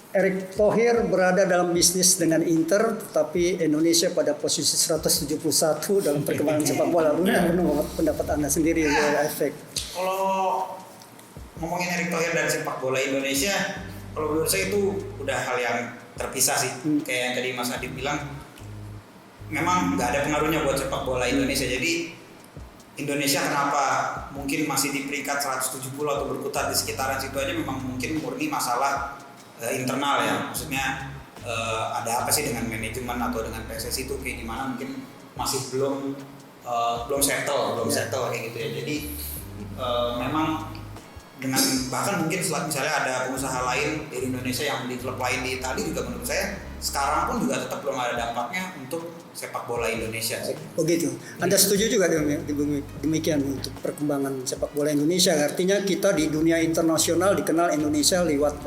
Erick Thohir berada dalam bisnis dengan Inter, tetapi Indonesia pada posisi 171 dalam perkembangan sepak bola. Menurut pendapat Anda sendiri efek. Kalau ngomongin Erick Thohir dan sepak bola Indonesia, kalau menurut saya itu udah hal yang terpisah sih. Kayak yang tadi Mas Adit bilang, memang nggak ada pengaruhnya buat sepak bola Indonesia. Jadi Indonesia kenapa mungkin masih di peringkat 170 atau berkutat di sekitaran situ aja, memang mungkin murni masalah internal ya, maksudnya ada apa sih dengan manajemen atau dengan PSSI itu kayak gimana, mungkin masih belum settle kayak gitu ya. Jadi memang dengan bahkan mungkin misalnya ada pengusaha lain dari Indonesia yang di klub lain di Italia juga, menurut saya sekarang pun juga tetap belum ada dampaknya untuk sepak bola Indonesia sih. Begitu. Anda setuju juga demikian untuk perkembangan sepak bola Indonesia? Artinya kita di dunia internasional dikenal Indonesia lewat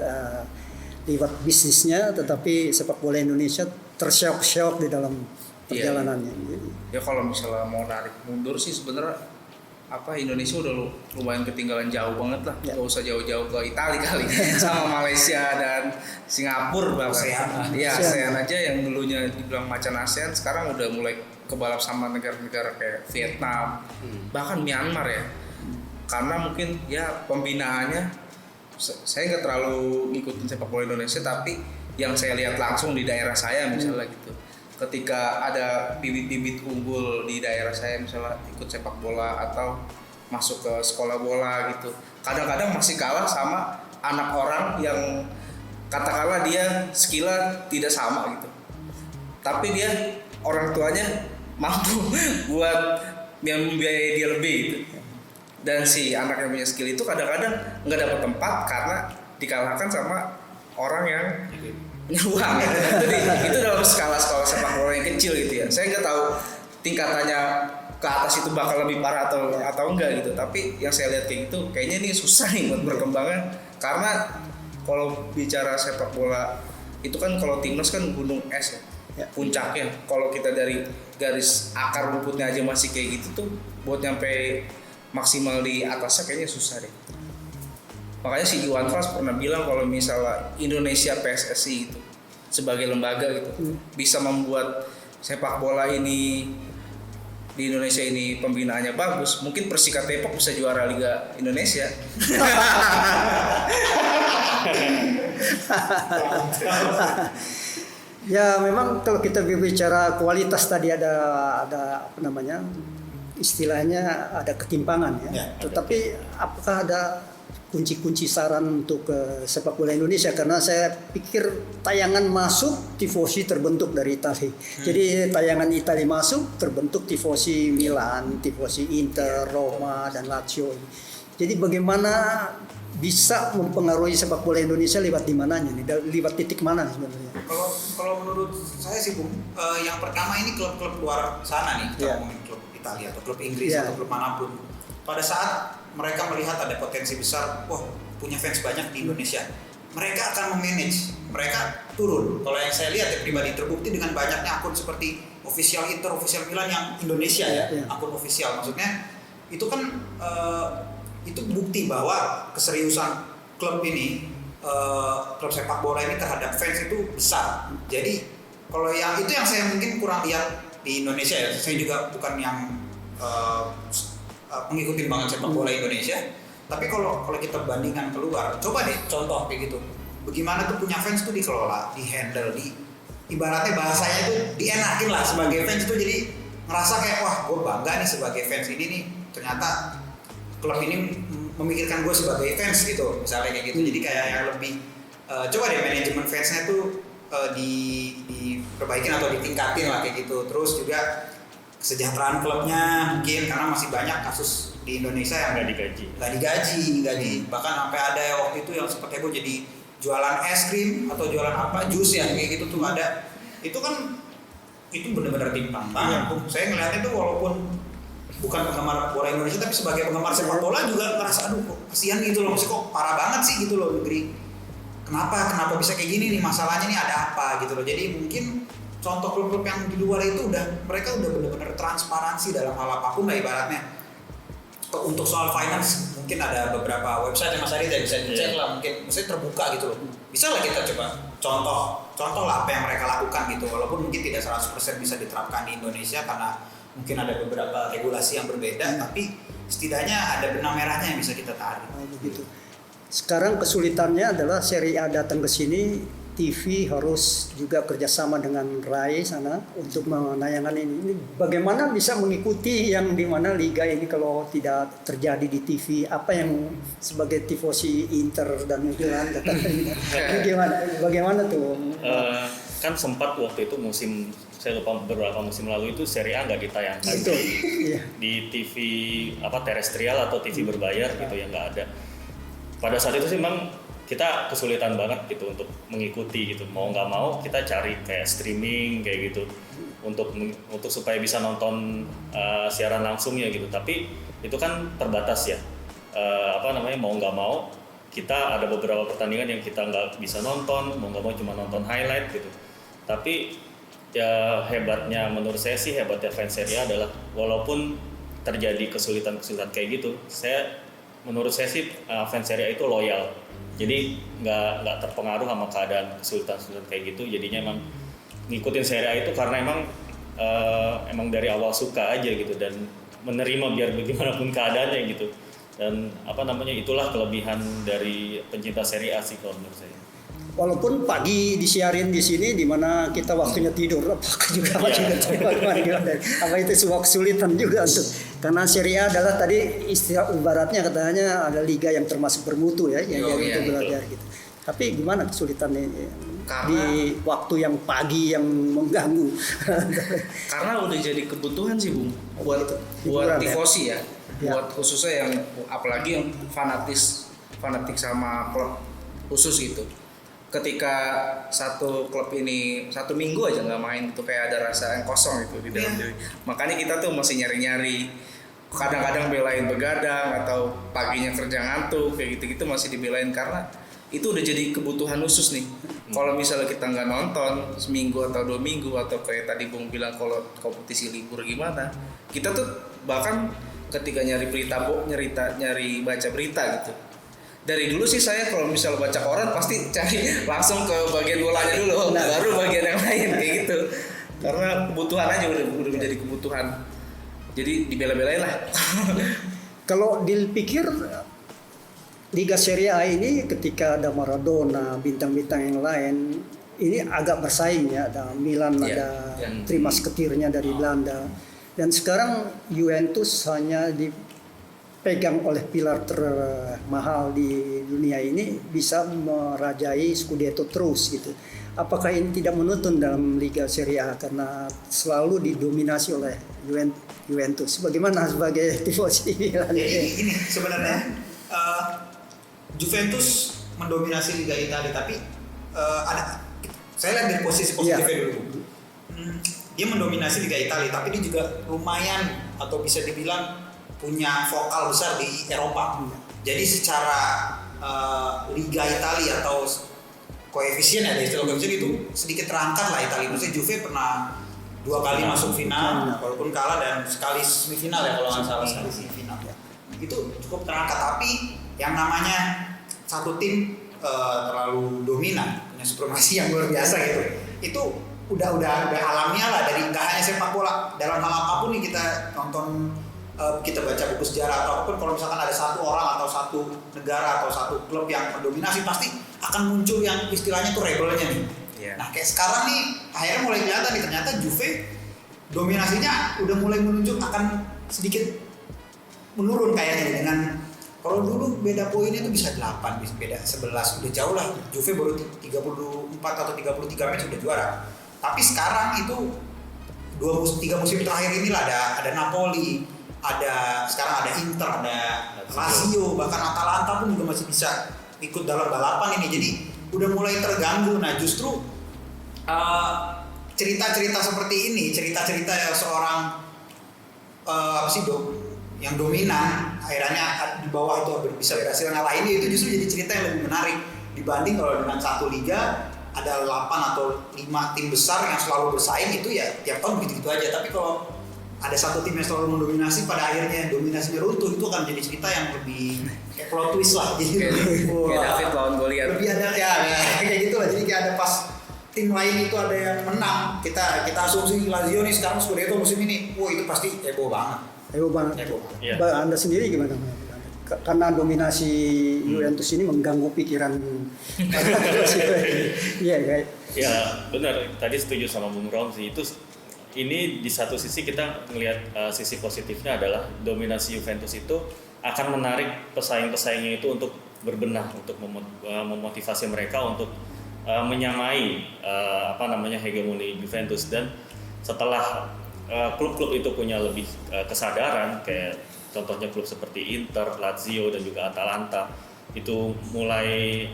bisnisnya, tetapi sepak bola Indonesia terseok-seok di dalam perjalanannya. Ya kalau misalnya mau narik mundur sih sebenarnya Indonesia udah lumayan ketinggalan jauh banget lah. Gak usah jauh-jauh ke Italia kali sama Malaysia dan Singapura bahkan. Ya ASEAN aja yang dulunya dibilang macan ASEAN sekarang udah mulai kebalap sama negara-negara kayak Vietnam, bahkan Myanmar ya. Karena mungkin ya pembinaannya, saya nggak terlalu ngikutin sepak bola Indonesia, tapi yang saya lihat langsung di daerah saya misalnya gitu, ketika ada bibit-bibit unggul di daerah saya misalnya ikut sepak bola atau masuk ke sekolah bola gitu, kadang-kadang masih kalah sama anak orang yang katakanlah dia skillnya tidak sama gitu, tapi dia orang tuanya mampu buat membiayai dia lebih gitu. Dan si anak yang punya skill itu kadang-kadang nggak dapat tempat karena dikalahkan sama orang yang punya uang. Jadi itu dalam skala sekolah sepak bola yang kecil gitu ya. Saya nggak tahu tingkatannya ke atas itu bakal lebih parah atau enggak gitu. Tapi yang saya lihat kayak gitu, kayaknya ini susah nih buat perkembangan. Karena kalau bicara sepak bola itu kan, kalau timnas kan gunung es ya, puncaknya. Kalau kita dari garis akar rumputnya aja masih kayak gitu tuh, buat nyampe maksimal di atasnya kayaknya susah deh. Makanya si Iwan Fals pernah bilang kalau misalnya Indonesia PSSI itu sebagai lembaga gitu bisa membuat sepak bola ini di Indonesia ini pembinaannya bagus, mungkin Persika Depok bisa juara Liga Indonesia. Ya memang kalau kita berbicara kualitas tadi ada apa namanya, istilahnya ada ketimpangan ya. Tetapi apakah ada kunci-kunci saran untuk sepak bola Indonesia? Karena saya pikir tayangan masuk, tifosi terbentuk dari Italia. Jadi tayangan Italia masuk, terbentuk tifosi Milan, tifosi Inter, Roma dan Lazio. Jadi bagaimana bisa mempengaruhi sepak bola Indonesia lewat di mananya nih? Lewat titik mana sebenarnya? Kalau menurut saya sih Bung, yang pertama ini klub-klub luar sana nih, kita ngomongin klub Italia atau klub Inggris atau klub manapun. Pada saat mereka melihat ada potensi besar, wah punya fans banyak di Indonesia, mereka akan memanage, mereka turun. Kalau yang saya lihat ya pribadi, terbukti dengan banyaknya akun seperti official Inter, official Milan yang Indonesia akun official, maksudnya itu kan itu bukti bahwa keseriusan klub ini, klub sepak bola ini terhadap fans itu besar. Jadi kalau yang itu yang saya mungkin kurang lihat di Indonesia ya. Saya juga bukan yang mengikuti banget sepak bola Indonesia, tapi kalau kita bandingkan keluar, coba deh contoh kayak gitu. Bagaimana tuh punya fans tuh dikelola, dihandle, ibaratnya bahasanya itu dienakin lah sebagai fans tuh, jadi ngerasa kayak wah gue bangga nih sebagai fans ini nih, ternyata klub ini memikirkan gue sebagai fans gitu, misalnya kayak gitu. Jadi kayak yang lebih coba deh manajemen fansnya tuh diperbaikin atau ditingkatin lah kayak gitu. Terus juga kesejahteraan klubnya mungkin, karena masih banyak kasus di Indonesia yang nggak digaji, bahkan sampai ada waktu itu yang seperti gue jadi jualan es krim atau jualan apa jus ya kayak gitu tuh ada. Itu kan itu benar-benar timpang banget. Saya ngeliatnya tuh walaupun bukan penggemar bola Indonesia, tapi sebagai penggemar sepak bola juga ngerasa aduh kok kasihan gitu loh, kok parah banget sih gitu loh negeri. Kenapa bisa kayak gini nih, masalahnya nih ada apa gitu loh. Jadi mungkin contoh klub-klub yang di luar itu mereka udah benar-benar transparansi dalam hal apapun lah ibaratnya. Untuk soal finance mungkin ada beberapa website yang Mas Adi bisa dicek lah, mungkin maksudnya terbuka gitu loh. Bisa lah kita coba contoh lah apa yang mereka lakukan gitu, walaupun mungkin tidak 100% bisa diterapkan di Indonesia karena mungkin ada beberapa regulasi yang berbeda, tapi setidaknya ada benang merahnya yang bisa kita tarik. Begitu. Sekarang kesulitannya adalah Serie A datang ke sini, TV harus juga kerjasama dengan RAI sana untuk menayangkan ini. Bagaimana bisa mengikuti yang di mana liga ini kalau tidak terjadi di TV? Apa yang sebagai tifosi Inter dan Milan katakan bagaimana tuh? Kan sempat waktu itu saya lupa beberapa musim lalu itu Serie A nggak ditayangkan di TV terestrial atau TV berbayar gitu ya, nggak ada. Pada saat itu sih memang kita kesulitan banget gitu untuk mengikuti gitu, mau nggak mau kita cari kayak streaming kayak gitu untuk supaya bisa nonton siaran langsungnya gitu, tapi itu kan terbatas ya, mau nggak mau kita ada beberapa pertandingan yang kita nggak bisa nonton, mau nggak mau cuma nonton highlight gitu. Tapi ya hebatnya menurut saya sih, hebatnya fans Serie A adalah walaupun terjadi kesulitan kayak gitu, menurut saya sih fans Serie A itu loyal. Jadi nggak terpengaruh sama keadaan kesulitan kayak gitu. Jadinya emang ngikutin Serie A itu karena emang dari awal suka aja gitu dan menerima biar bagaimanapun keadaannya gitu. Dan itulah kelebihan dari pencinta Serie A sih kalau menurut saya. Walaupun pagi disiarin di sini di mana kita waktunya tidur, apakah juga apa itu sebuah kesulitan juga untuk, karena Serie A adalah tadi istilah ibaratnya katanya ada liga yang termasuk bermutu ya, yang itu belajar gitu. Tapi gimana kesulitannya di waktu yang pagi yang mengganggu? Karena udah jadi kebutuhan sih Bung buat tifosi ya, buat khususnya yang apalagi yang fanatik sama klub khusus gitu. Ketika satu klub ini 1 minggu aja nggak main, itu kayak ada rasa yang kosong gitu di dalam diri. Makanya kita tuh masih nyari-nyari, kadang-kadang belain begadang atau paginya kerja ngantuk kayak gitu-gitu masih dibelain karena itu udah jadi kebutuhan khusus nih. Kalau misalnya kita nggak nonton seminggu atau 2 minggu atau kayak tadi Bung bilang kalau kompetisi libur gimana, kita tuh bahkan ketika nyari berita nyari baca berita gitu. Dari dulu sih saya kalau misal baca koran pasti cari langsung ke bagian bolanya dulu, baru bagian yang lain kayak gitu. Karena kebutuhan aja udah menjadi kebutuhan. Jadi dibela-belain lah. Kalau dipikir Liga Serie A ini ketika ada Maradona, bintang-bintang yang lain, ini agak bersaing ya. Ada Milan, ada Trimas Ketirnya dari Belanda. Dan sekarang Juventus hanya dipegang oleh pilar termahal di dunia ini, bisa merajai Scudetto terus gitu. Apakah ini tidak menonton dalam Liga Serie A karena selalu didominasi oleh Juventus? Bagaimana sebagai tifosi Milan? Ini sebenarnya Juventus mendominasi Liga Italia, tapi saya lihat dari posisi positifnya dulu. Dia mendominasi Liga Italia, tapi dia juga lumayan atau bisa dibilang punya vokal besar di Eropa. Jadi secara Liga Italia atau koefisien ya, istilah koefisien itu sedikit terangkat lah Italia. Maksudnya Juve pernah 2 kali masuk final, walaupun kalah, dan sekali semifinal ya kalau nggak salah, sekali semifinal. Itu cukup terangkat. Tapi yang namanya satu tim terlalu dominan, punya supremasi yang luar biasa gitu, itu udah alamiah lah, dari nggak hanya sepak bola, dalam hal apapun nih kita nonton, kita baca buku sejarah atau apapun, kalau misalkan ada satu orang atau satu negara atau satu klub yang mendominasi, pasti akan muncul yang istilahnya tuh rebelnya nih. Nah kayak sekarang nih akhirnya mulai kelihatan nih, ternyata Juve dominasinya udah mulai menunjuk akan sedikit menurun kayaknya, dengan kalau dulu beda poinnya tuh bisa 8, bisa beda 11, udah jauh lah. Juve baru 34 atau 33 match udah juara. Tapi sekarang itu 3 musim terakhir inilah ada Napoli, sekarang ada Inter, ada Lazio, bahkan Atalanta pun juga masih bisa ikut dalam balapan ini. Jadi udah mulai terganggu. Nah justru cerita-cerita seperti ini, cerita-cerita yang seorang yang dominan akhirnya di bawah itu bisa berhasil ngalahin, itu justru jadi cerita yang lebih menarik dibanding kalau dengan satu liga ada 8 atau 5 tim besar yang selalu bersaing. Itu ya tiap tahun begitu aja. Tapi kalau ada satu tim yang selalu mendominasi, pada akhirnya dominasinya runtuh, itu akan jadi cerita yang lebih kayak plot twist lah. Jadi kayak David lawan Goliat. Lebih ada ya kayak gitu lah. Jadi kayak ada pas tim lain itu ada yang menang, kita asumsi Lazio nih sekarang Scudetto musim ini, wah itu pasti heboh banget. Heboh banget. Iya. Anda sendiri gimana? Karena dominasi Juventus ini mengganggu pikiran. Iya, guys. Ya benar, tadi setuju sama Bung Rom sih. Ini di satu sisi kita melihat sisi positifnya adalah dominasi Juventus itu akan menarik pesaing-pesaingnya itu untuk berbenah, untuk memotivasi mereka untuk menyamai hegemoni Juventus. Dan setelah klub-klub itu punya lebih kesadaran, kayak contohnya klub seperti Inter, Lazio dan juga Atalanta itu mulai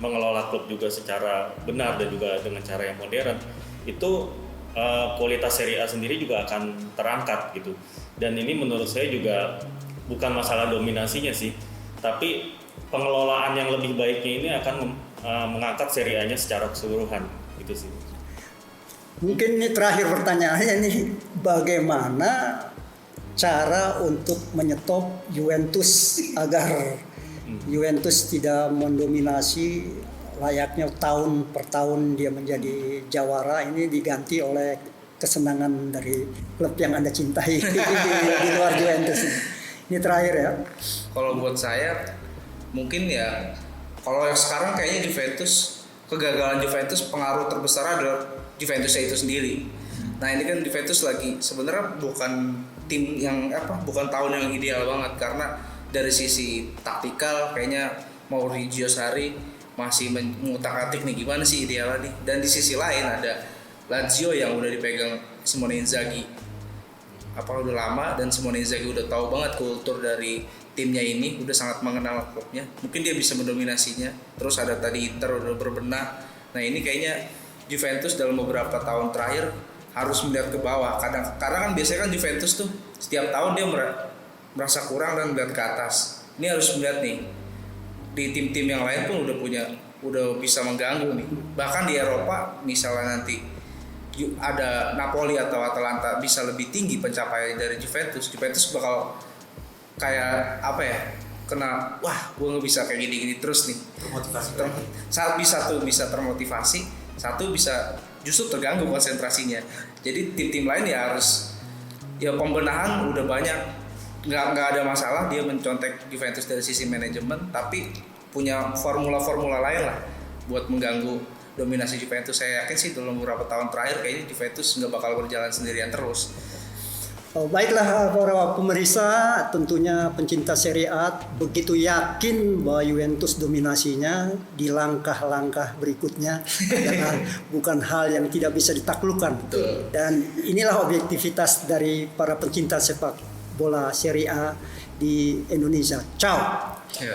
mengelola klub juga secara benar dan juga dengan cara yang modern, itu kualitas Serie A sendiri juga akan terangkat gitu. Dan ini menurut saya juga bukan masalah dominasinya sih, tapi pengelolaan yang lebih baiknya ini akan mengangkat Serie A-nya secara keseluruhan gitu sih. Mungkin ini terakhir pertanyaannya nih, bagaimana cara untuk menyetop Juventus agar Juventus tidak mendominasi, layaknya tahun per tahun dia menjadi jawara, ini diganti oleh kesenangan dari klub yang Anda cintai di luar Juventus. Ini terakhir ya. Kalau buat saya mungkin ya, kalau yang sekarang kayaknya Juventus, kegagalan Juventus pengaruh terbesar adalah Juventusnya itu sendiri. Nah ini kan Juventus lagi sebenarnya bukan tim yang bukan tahun yang ideal banget, karena dari sisi taktikal kayaknya Maurizio Sarri masih mengutak-atik nih gimana sih idealnya nih. Dan di sisi lain ada Lazio yang udah dipegang Simone Inzaghi udah lama, dan Simone Inzaghi udah tahu banget kultur dari timnya ini, udah sangat mengenal klubnya, mungkin dia bisa mendominasinya. Terus ada tadi Inter udah berbenah. Nah ini kayaknya Juventus dalam beberapa tahun terakhir harus melihat ke bawah. Karena kan biasanya kan Juventus tuh setiap tahun dia merasa kurang dan melihat ke atas. Ini harus melihat nih, di tim-tim yang lain pun udah bisa mengganggu nih. Bahkan di Eropa misalnya nanti ada Napoli atau Atalanta bisa lebih tinggi pencapaian dari Juventus bakal kayak kena gue nggak bisa kayak gini-gini terus nih. Termotivasi. Satu bisa termotivasi, satu bisa justru terganggu konsentrasinya. Jadi tim-tim lain ya harus pembenahan udah banyak, nggak ada masalah dia mencontek Juventus dari sisi manajemen, tapi punya formula-formula lain lah buat mengganggu dominasi Juventus. Saya yakin sih dalam beberapa tahun terakhir kayaknya Juventus nggak bakal berjalan sendirian terus. Baiklah para pemirsa, tentunya pencinta Serie A begitu yakin bahwa Juventus dominasinya di langkah-langkah berikutnya adalah bukan hal yang tidak bisa ditaklukkan. Betul. Dan inilah objektivitas dari para pencinta sepak bola Serie A di Indonesia. Ciao. Ya.